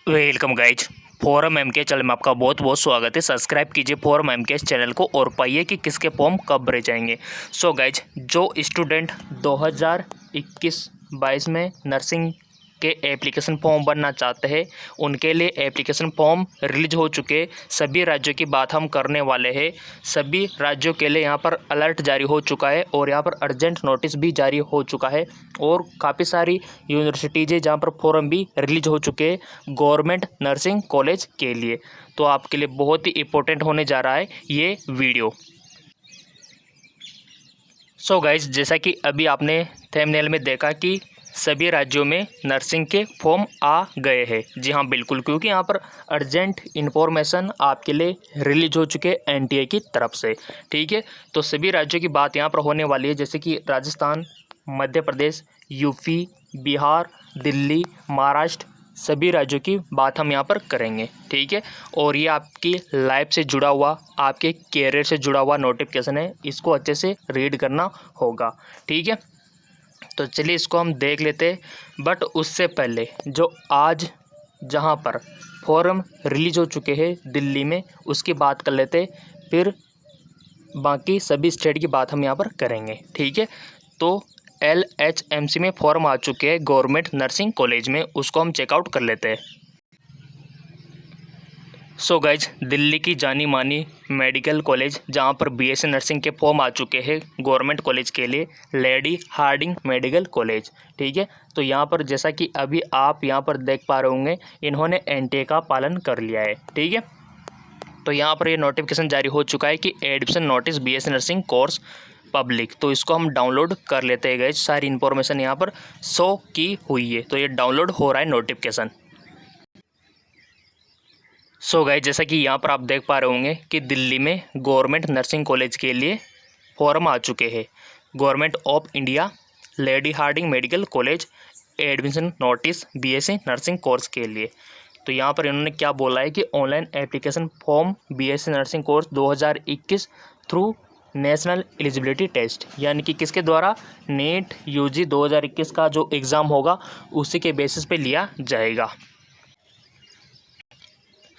Welcome guys. Forum MK channel में आपका बहुत बहुत स्वागत है। सब्सक्राइब कीजिए फोरम एमके चैनल को और पाइए कि किसके फॉर्म कब भरे जाएंगे। सो गाइज, जो स्टूडेंट 2021-22 में नर्सिंग के एप्लीकेशन फॉर्म भरना चाहते हैं उनके लिए एप्लीकेशन फॉर्म रिलीज हो चुके। सभी राज्यों की बात हम करने वाले हैं। सभी राज्यों के लिए यहाँ पर अलर्ट जारी हो चुका है और यहाँ पर अर्जेंट नोटिस भी जारी हो चुका है और काफ़ी सारी यूनिवर्सिटीज़ है जहाँ पर फॉर्म भी रिलीज हो चुके हैं गवर्नमेंट नर्सिंग कॉलेज के लिए। तो आपके लिए बहुत ही इम्पोर्टेंट होने जा रहा है ये वीडियो। सो गाइज, जैसा कि अभी आपने थंबनेल में देखा कि सभी राज्यों में नर्सिंग के फॉर्म आ गए हैं। जी हाँ, बिल्कुल, क्योंकि यहाँ पर अर्जेंट इन्फॉर्मेशन आपके लिए रिलीज हो चुके एनटीए की तरफ से। ठीक है, तो सभी राज्यों की बात यहाँ पर होने वाली है, जैसे कि राजस्थान, मध्य प्रदेश, यूपी, बिहार, दिल्ली, महाराष्ट्र, सभी राज्यों की बात हम यहाँ पर करेंगे। ठीक है, और ये आपकी लाइफ से जुड़ा हुआ, आपके कैरियर से जुड़ा हुआ नोटिफिकेशन है, इसको अच्छे से रीड करना होगा। ठीक है, तो चलिए इसको हम देख लेते हैं। बट उससे पहले जो आज जहाँ पर फॉर्म रिलीज हो चुके हैं दिल्ली में, उसकी बात कर लेते, फिर बाकी सभी स्टेट की बात हम यहाँ पर करेंगे। ठीक है, तो LHMC में फॉर्म आ चुके हैं गवर्नमेंट नर्सिंग कॉलेज में, उसको हम चेकआउट कर लेते हैं। सो गाइज, दिल्ली की जानी मानी मेडिकल कॉलेज जहाँ पर BSc नर्सिंग के फॉर्म आ चुके हैं गवर्नमेंट कॉलेज के लिए, लेडी हार्डिंग मेडिकल कॉलेज। ठीक है, तो यहाँ पर जैसा कि अभी आप यहाँ पर देख पा रहे होंगे, इन्होंने एनटीए का पालन कर लिया है। ठीक है, तो यहाँ पर ये नोटिफिकेशन जारी हो चुका है कि admission notice BSc nursing course public. तो इसको हम डाउनलोड कर लेते हैं गाइज। सारी इन्फॉर्मेशन यहाँ पर शो की हुई है, तो ये डाउनलोड हो रहा है नोटिफिकेशन। सो गाइस, जैसा कि यहाँ पर आप देख पा रहे होंगे कि दिल्ली में गवर्नमेंट नर्सिंग कॉलेज के लिए फॉर्म आ चुके हैं। Government of India Lady Hardinge medical college admission notice BSc nursing course के लिए। तो यहाँ पर इन्होंने क्या बोला है कि online application form BSc nursing course 2021 through national eligibility test, यानी कि किसके द्वारा, नेट UG 2021 का जो एग्ज़ाम होगा उसी के बेसिस पे लिया जाएगा।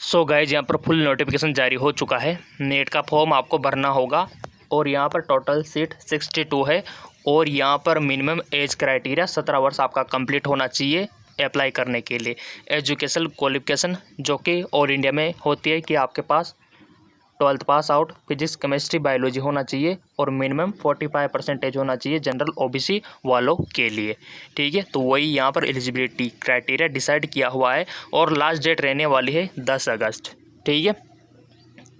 सो गाइज, यहाँ पर फुल नोटिफिकेशन जारी हो चुका है। नेट का फॉर्म आपको भरना होगा और यहाँ पर टोटल सीट 62 है और यहाँ पर मिनिमम एज क्राइटेरिया 17 वर्ष आपका कंप्लीट होना चाहिए अप्लाई करने के लिए। एजुकेशनल क्वालिफिकेशन जो कि ऑल इंडिया में होती है कि आपके पास 12th pass out physics chemistry biology होना चाहिए और मिनिमम 45% होना चाहिए जनरल OBC वालों के लिए। ठीक है, तो वही यहाँ पर एलिजिबिलिटी क्राइटेरिया डिसाइड किया हुआ है और लास्ट डेट रहने वाली है 10 अगस्त। ठीक है,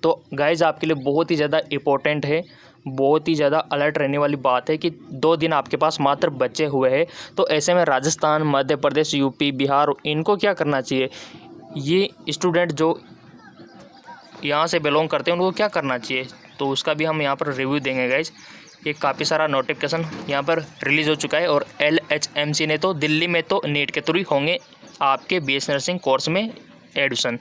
तो गाइज आपके लिए बहुत ही ज़्यादा इम्पोर्टेंट है, बहुत ही ज़्यादा अलर्ट रहने वाली बात है कि 2 दिन आपके पास मात्र बचे हुए हैं। तो ऐसे में राजस्थान, मध्य प्रदेश, यूपी, बिहार, इनको क्या करना चाहिए, ये स्टूडेंट जो यहाँ से बिलोंग करते हैं उनको क्या करना चाहिए, तो उसका भी हम यहाँ पर रिव्यू देंगे गाइज। ये काफ़ी सारा नोटिफिकेशन यहाँ पर रिलीज़ हो चुका है और LHMC ने तो दिल्ली में तो नीट के थ्रू ही होंगे आपके BSc नर्सिंग कोर्स में एडमिशन।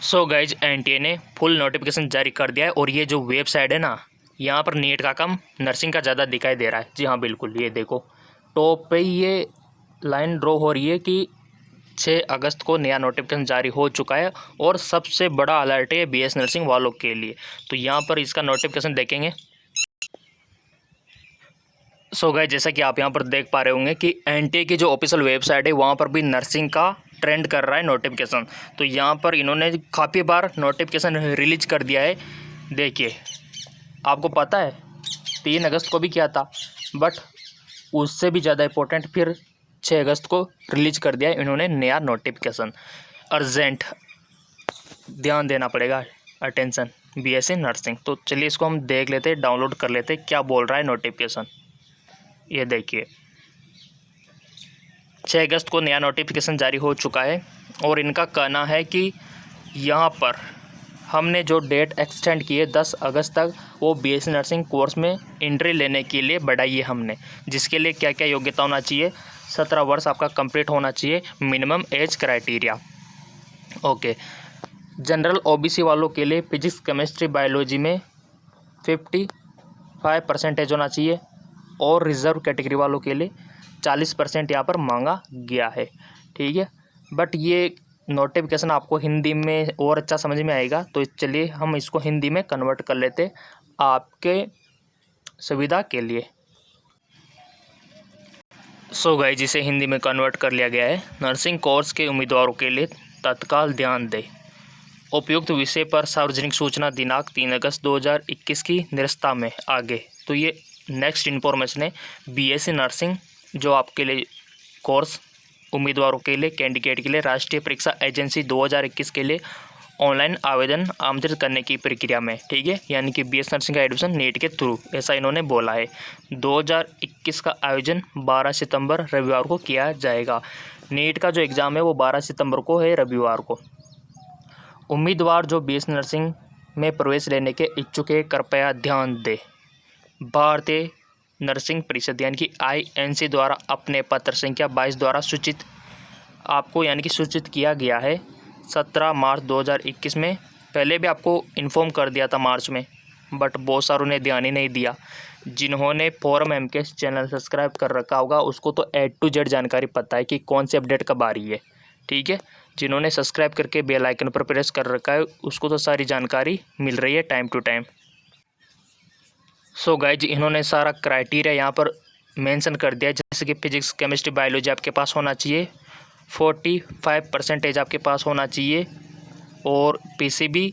सो गाइज, एनटीए ने फुल नोटिफिकेशन जारी कर दिया है और ये जो वेबसाइट है ना, यहाँ पर नीट का कम नर्सिंग का ज़्यादा दिखाई दे रहा है। जी हाँ, बिल्कुल, ये देखो टॉप पे ये लाइन ड्रॉ हो रही है कि 6 अगस्त को नया नोटिफिकेशन जारी हो चुका है और सबसे बड़ा अलर्ट है BSc नर्सिंग वालों के लिए। तो यहाँ पर इसका नोटिफिकेशन देखेंगे। सो गाइस, जैसा कि आप यहाँ पर देख पा रहे होंगे कि एनटीए की जो ऑफिशियल वेबसाइट है वहाँ पर भी नर्सिंग का ट्रेंड कर रहा है नोटिफिकेशन। तो यहाँ पर इन्होंने काफ़ी बार नोटिफिकेशन रिलीज कर दिया है। देखिए, आपको पता है 3 अगस्त को भी किया था, बट उससे भी ज़्यादा इम्पोर्टेंट फिर 6 अगस्त को रिलीज कर दिया है इन्होंने नया नोटिफिकेशन। अर्जेंट ध्यान देना पड़ेगा, अटेंशन BSc नर्सिंग। तो चलिए इसको हम देख लेते हैं, डाउनलोड कर लेते हैं क्या बोल रहा है नोटिफिकेशन। ये देखिए, 6 अगस्त को नया नोटिफिकेशन जारी हो चुका है और इनका कहना है कि यहाँ पर हमने जो डेट एक्सटेंड की है 10 अगस्त तक, वो BSc नर्सिंग कोर्स में एंट्री लेने के लिए बढ़ाई है हमने। जिसके लिए क्या क्या योग्यता होना चाहिए, 17 वर्ष आपका कंप्लीट होना चाहिए, minimum age criteria. Okay, general OBC वालों के लिए फिजिक्स केमिस्ट्री बायोलॉजी में 55% होना चाहिए और रिज़र्व कैटेगरी वालों के लिए 40% यहाँ पर मांगा गया है। ठीक है, बट ये नोटिफिकेशन आपको हिंदी में और अच्छा समझ में आएगा, तो चलिए हम इसको हिंदी में कन्वर्ट कर लेते आपके सुविधा के लिए। सो गाइस, जिसे हिंदी में कन्वर्ट कर लिया गया है। नर्सिंग कोर्स के उम्मीदवारों के लिए तत्काल ध्यान दें। उपयुक्त विषय पर सार्वजनिक सूचना दिनांक 3 अगस्त 2021 की निरस्ता में आगे। तो ये नेक्स्ट इन्फॉर्मेशन है बीएससी नर्सिंग जो आपके लिए कोर्स उम्मीदवारों के लिए, कैंडिडेट के लिए राष्ट्रीय परीक्षा एजेंसी 2021 के लिए ऑनलाइन आवेदन आमंत्रित करने की प्रक्रिया में, ठीक है। यानी कि बीएस नर्सिंग का एडमिशन नीट के थ्रू, ऐसा इन्होंने बोला है। 2021 का आयोजन 12 सितंबर रविवार को किया जाएगा। नीट का जो एग्ज़ाम है वो 12 सितंबर को है, रविवार को। उम्मीदवार जो बीएस नर्सिंग में प्रवेश लेने के इच्छुक है कृपया ध्यान दें। भारतीय नर्सिंग परिषद यानी कि INC द्वारा अपने पत्र संख्या 22 द्वारा सूचित आपको यानी कि सूचित किया गया है 17 मार्च 2021 में। पहले भी आपको इन्फॉर्म कर दिया था मार्च में, बट बहुत सारों ने ध्यान ही नहीं दिया। जिन्होंने फोरम MKS चैनल सब्सक्राइब कर रखा होगा उसको तो A to Z जानकारी पता है कि कौन सी अपडेट कब आ रही है, ठीक है। जिन्होंने सब्सक्राइब करके बेल आइकन पर प्रेस कर रखा है उसको तो सारी जानकारी मिल रही है time to time. So guys, इन्होंने सारा क्राइटेरिया यहाँ पर मेंशन कर दिया, जैसे कि फिजिक्स, केमिस्ट्री, बायोलॉजी आपके पास होना चाहिए, 45% आपके पास होना चाहिए, और PCB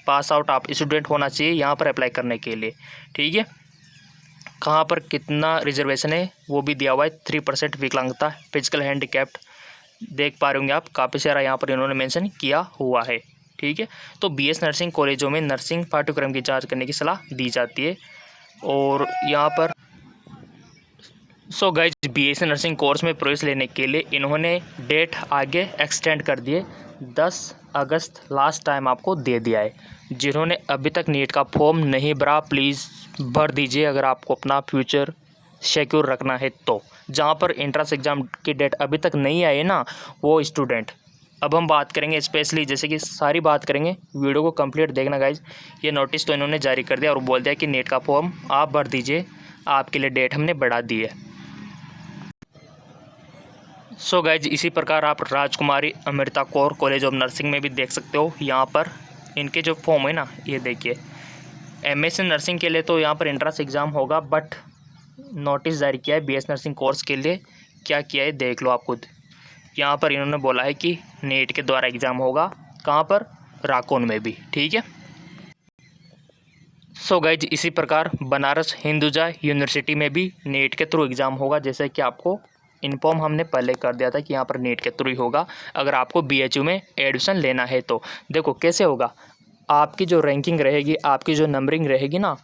पास आउट आप स्टूडेंट होना चाहिए यहाँ पर अप्लाई करने के लिए, ठीक है। कहाँ पर कितना रिजर्वेशन है वो भी दिया हुआ है। 3% विकलांगता, फिजिकल हैंडीकैप्ड देख पा रहे होंगे आप, काफ़ी सारा यहाँ पर इन्होंने मेंशन किया हुआ है, ठीक है। तो BS नर्सिंग कॉलेजों में नर्सिंग पाठ्यक्रम की जांच करने की सलाह दी जाती है। और यहाँ पर so guys, BS nursing course में प्रवेश लेने के लिए इन्होंने डेट आगे एक्सटेंड कर दिए। 10 अगस्त लास्ट टाइम आपको दे दिया है। जिन्होंने अभी तक नीट का फॉर्म नहीं भरा प्लीज़ भर दीजिए, अगर आपको अपना फ्यूचर सिक्योर रखना है तो। जहाँ पर एंट्रेंस एग्ज़ाम की डेट अभी तक नहीं आई है ना, वो स्टूडेंट, अब हम बात करेंगे स्पेशली, जैसे कि सारी बात करेंगे, वीडियो को कंप्लीट देखना गाइज। ये नोटिस तो इन्होंने जारी कर दिया और बोल दिया कि नीट का फॉर्म आप भर दीजिए, आपके लिए डेट हमने बढ़ा दी है। सो गाइज, इसी प्रकार आप राजकुमारी Amrita Kaur college of nursing में भी देख सकते हो। यहाँ पर इनके जो फॉर्म है ना, ये देखिए, MSc नर्सिंग के लिए तो यहाँ पर एंट्रेंस एग्ज़ाम होगा, बट नोटिस जारी किया है BS नर्सिंग कोर्स के लिए। क्या किया है देख लो आप खुद। यहाँ पर इन्होंने बोला है कि नीट के द्वारा एग्ज़ाम होगा, कहाँ पर, राकोन में भी, ठीक है। सो गाइज, इसी प्रकार बनारस हिंदुजा यूनिवर्सिटी में भी नीट के थ्रू एग्ज़ाम होगा, जैसे कि आपको इन्फॉर्म हमने पहले कर दिया था कि यहाँ पर नीट के थ्रू ही होगा। अगर आपको BHU में एडमिशन लेना है तो देखो कैसे होगा, आपकी जो रैंकिंग रहेगी, आपकी जो नंबरिंग रहेगी ना,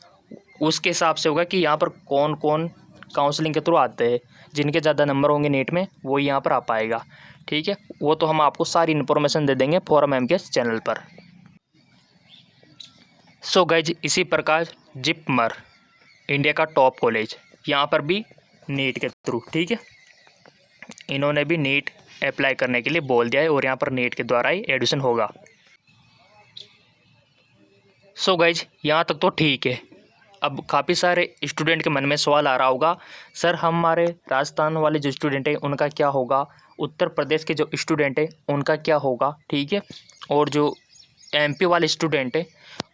उसके हिसाब से होगा कि यहाँ पर कौन कौन काउंसलिंग के थ्रू आते हैं। जिनके ज़्यादा नंबर होंगे नीट में वो यहाँ पर आ पाएगा, ठीक है। वो तो हम आपको सारी इन्फॉर्मेशन दे देंगे फोरम MKS चैनल पर। सो गाइज, इसी प्रकार जिपमर इंडिया का टॉप कॉलेज, यहाँ पर भी नीट के थ्रू, ठीक है। इन्होंने भी नीट अप्लाई करने के लिए बोल दिया है और यहाँ पर नीट के द्वारा ही एडमिशन होगा। सो गाइज, यहाँ तक तो ठीक है। अब काफ़ी सारे स्टूडेंट के मन में सवाल आ रहा होगा, सर हमारे राजस्थान वाले जो स्टूडेंट हैं उनका क्या होगा, उत्तर प्रदेश के जो स्टूडेंट हैं उनका क्या होगा, ठीक है, और जो MP वाले स्टूडेंट हैं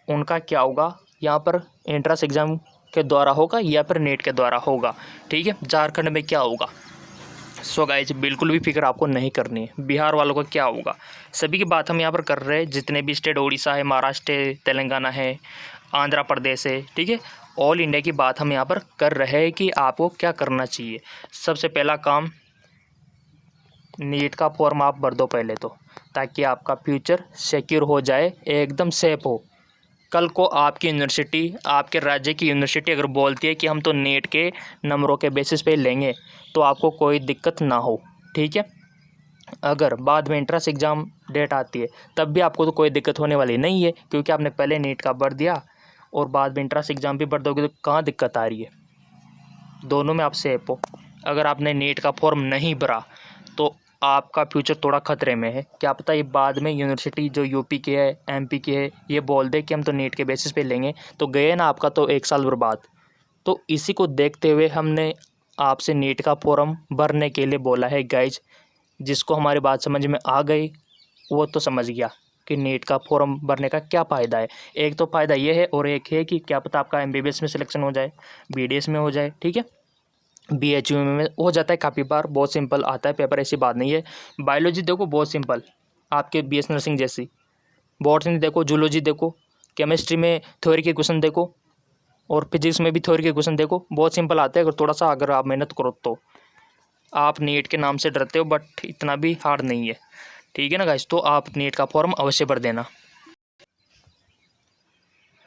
उनका क्या होगा। यहाँ पर एंट्रेंस एग्ज़ाम के द्वारा होगा या फिर नीट के द्वारा होगा, ठीक है। झारखंड में क्या होगा। सो गाइज, बिल्कुल भी फिक्र आपको नहीं करनी है। बिहार वालों का क्या होगा, सभी की बात हम यहाँ पर कर रहे हैं। जितने भी स्टेट, उड़ीसा है, महाराष्ट्र है, तेलंगाना है, आंध्र प्रदेश है, ठीक है, ऑल इंडिया की बात हम यहाँ पर कर रहे हैं कि आपको क्या करना चाहिए। सबसे पहला काम, नीट का फॉर्म आप भर दो पहले तो, ताकि आपका फ्यूचर सिक्योर हो जाए, एकदम सेफ हो। कल को आपकी यूनिवर्सिटी, आपके राज्य की यूनिवर्सिटी अगर बोलती है कि हम तो नीट के नंबरों के बेसिस पे लेंगे, तो आपको कोई दिक्कत ना हो, ठीक है। अगर बाद में एंट्रेंस एग्ज़ाम डेट आती है तब भी आपको तो कोई दिक्कत होने वाली नहीं है, क्योंकि आपने पहले नीट का भर दिया और बाद में एंट्रेंस एग्ज़ाम भी भर दोगे, तो कहाँ दिक्कत आ रही है। दोनों में आप सेफ हो। अगर आपने नीट का फॉर्म नहीं भरा तो आपका फ्यूचर थोड़ा खतरे में है। क्या पता ये बाद में यूनिवर्सिटी जो UP की है, MP की है, ये बोल दे कि हम तो नीट के बेसिस पे लेंगे, तो गए ना आपका तो 1 साल बर्बाद। तो इसी को देखते हुए हमने आपसे नीट का फॉर्म भरने के लिए बोला है गाइज। जिसको हमारी बात समझ में आ गई वो तो समझ गया कि नीट का फॉर्म भरने का क्या फ़ायदा है। एक तो फ़ायदा ये है और एक है कि क्या पता आपका MBBS में सिलेक्शन हो जाए, BDS में हो जाए, ठीक है, BHU में हो जाता है काफ़ी बार, बहुत सिंपल आता है पेपर, ऐसी बात नहीं है। बायोलॉजी देखो बहुत सिंपल, आपके BS नर्सिंग जैसी। बॉटनी देखो, जूलॉजी देखो, केमिस्ट्री में थ्योरी के क्वेश्चन देखो और फिजिक्स में भी थ्योरी के क्वेश्चन देखो, बहुत सिंपल आते हैं अगर आप मेहनत करो तो। आप नीट के नाम से डरते हो बट इतना भी हार्ड नहीं है, ठीक है ना गाइज। तो आप नीट का फॉर्म अवश्य भर देना।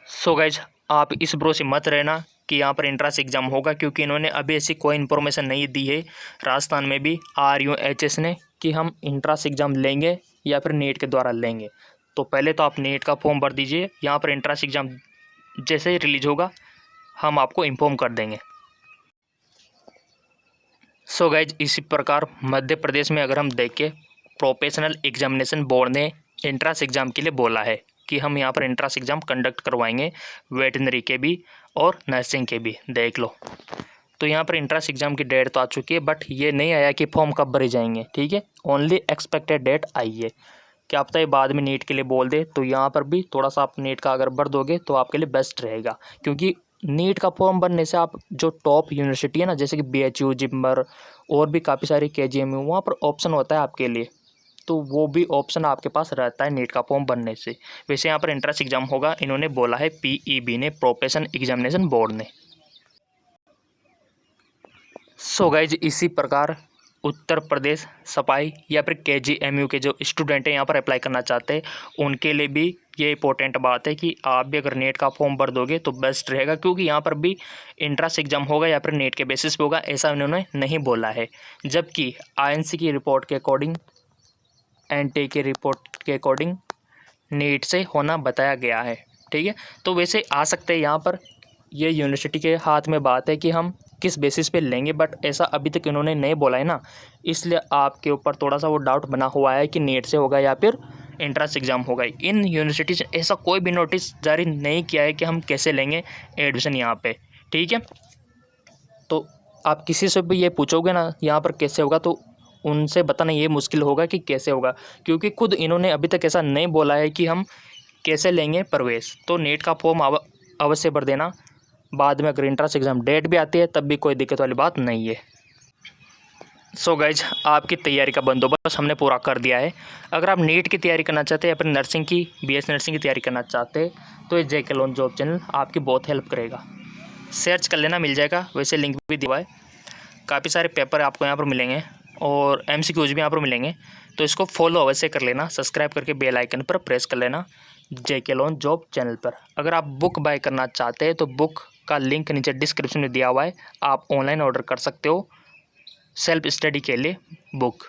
सो गाइज आप इस भरोसे मत रहना कि यहाँ पर एंट्रेंस एग्ज़ाम होगा, क्योंकि इन्होंने अभी ऐसी कोई इन्फॉर्मेशन नहीं दी है राजस्थान में भी RUHS ने कि हम एंट्रेंस एग्ज़ाम लेंगे या फिर नीट के द्वारा लेंगे। तो पहले तो आप नीट का फॉर्म भर दीजिए, यहाँ पर एंट्रेंस एग्ज़ाम जैसे ही रिलीज होगा हम आपको इन्फॉर्म कर देंगे। सो गाइज इसी प्रकार मध्य प्रदेश में अगर हम देखें, प्रोफेशनल एग्जामिनेशन बोर्ड ने एंट्रेंस एग्ज़ाम के लिए बोला है कि हम यहाँ पर एंट्रेंस एग्ज़ाम कंडक्ट करवाएंगे, वेटनरी के भी और नर्सिंग के भी। देख लो, तो यहाँ पर एंट्रेंस एग्ज़ाम की डेट तो आ चुकी है बट ये नहीं आया कि फॉर्म कब भरे जाएंगे, ठीक है। ओनली एक्सपेक्टेड डेट आई है। क्या पता है बाद में नीट के लिए बोल दे, तो यहाँ पर भी थोड़ा सा आप नीट का अगर भर दोगे तो आपके लिए बेस्ट रहेगा, क्योंकि नीट का फॉर्म भरने से आप जो टॉप यूनिवर्सिटी है ना, जैसे कि BHU, जिपमर और भी काफ़ी सारी KGMU, वहाँ पर ऑप्शन होता है आपके लिए, तो वो भी ऑप्शन आपके पास रहता है नीट का फॉर्म भरने से। वैसे यहाँ पर एंट्रेंस एग्ज़ाम होगा, इन्होंने बोला है PEB ने, प्रोफेशनल एग्जामिनेशन बोर्ड ने। सो गाइज इसी प्रकार उत्तर प्रदेश सफाई या फिर KGMU के जो स्टूडेंट हैं यहाँ पर अप्लाई करना चाहते हैं, उनके लिए भी ये इंपॉर्टेंट बात है कि आप भी अगर नेट का फॉर्म भर दोगे तो बेस्ट रहेगा, क्योंकि यहाँ पर भी एंट्रेंस एग्ज़ाम होगा या फिर नेट के बेसिस पे होगा, ऐसा उन्होंने नहीं बोला है। जबकि INC की रिपोर्ट के अकॉर्डिंग, NTA की रिपोर्ट के अकॉर्डिंग नीट से होना बताया गया है, ठीक है। तो वैसे आ सकते हैं यहाँ पर, ये यूनिवर्सिटी के हाथ में बात है कि हम किस बेसिस पे लेंगे, बट ऐसा अभी तक इन्होंने नहीं बोला है ना, इसलिए आपके ऊपर थोड़ा सा वो डाउट बना हुआ है कि नीट से होगा या फिर एंट्रेंस एग्ज़ाम होगा। इन यूनिवर्सिटी से ऐसा कोई भी नोटिस जारी नहीं किया है कि हम कैसे लेंगे एडमिशन यहाँ पे, ठीक है। तो आप किसी से भी ये पूछोगे ना यहाँ पर कैसे होगा, तो उनसे बताना ये मुश्किल होगा कि कैसे होगा, क्योंकि खुद इन्होंने अभी तक ऐसा नहीं बोला है कि हम कैसे लेंगे प्रवेश। तो नेट का फॉर्म अवश्य भर देना, बाद में अगर एंट्रेंस एग्ज़ाम डेट भी आती है तब भी कोई दिक्कत वाली बात नहीं है। सो गाइज आपकी तैयारी का बंदोबस्त हमने पूरा कर दिया है। अगर आप नीट की तैयारी करना चाहते हैं या फिर नर्सिंग की, BS नर्सिंग की तैयारी करना चाहते हैं, तो ये JK लोन जॉब चैनल आपकी बहुत हेल्प करेगा। सर्च कर लेना, मिल जाएगा, वैसे लिंक भी दिया है। काफ़ी सारे पेपर आपको यहाँ पर मिलेंगे और MCQs भी यहाँ पर मिलेंगे, तो इसको फॉलो अवश्य कर लेना, सब्सक्राइब करके बेल आइकन पर प्रेस कर लेना JK लोन जॉब चैनल पर। अगर आप बुक बाय करना चाहते हैं तो बुक का लिंक नीचे डिस्क्रिप्शन में दिया हुआ है, आप ऑनलाइन ऑर्डर कर सकते हो सेल्फ स्टडी के लिए बुक।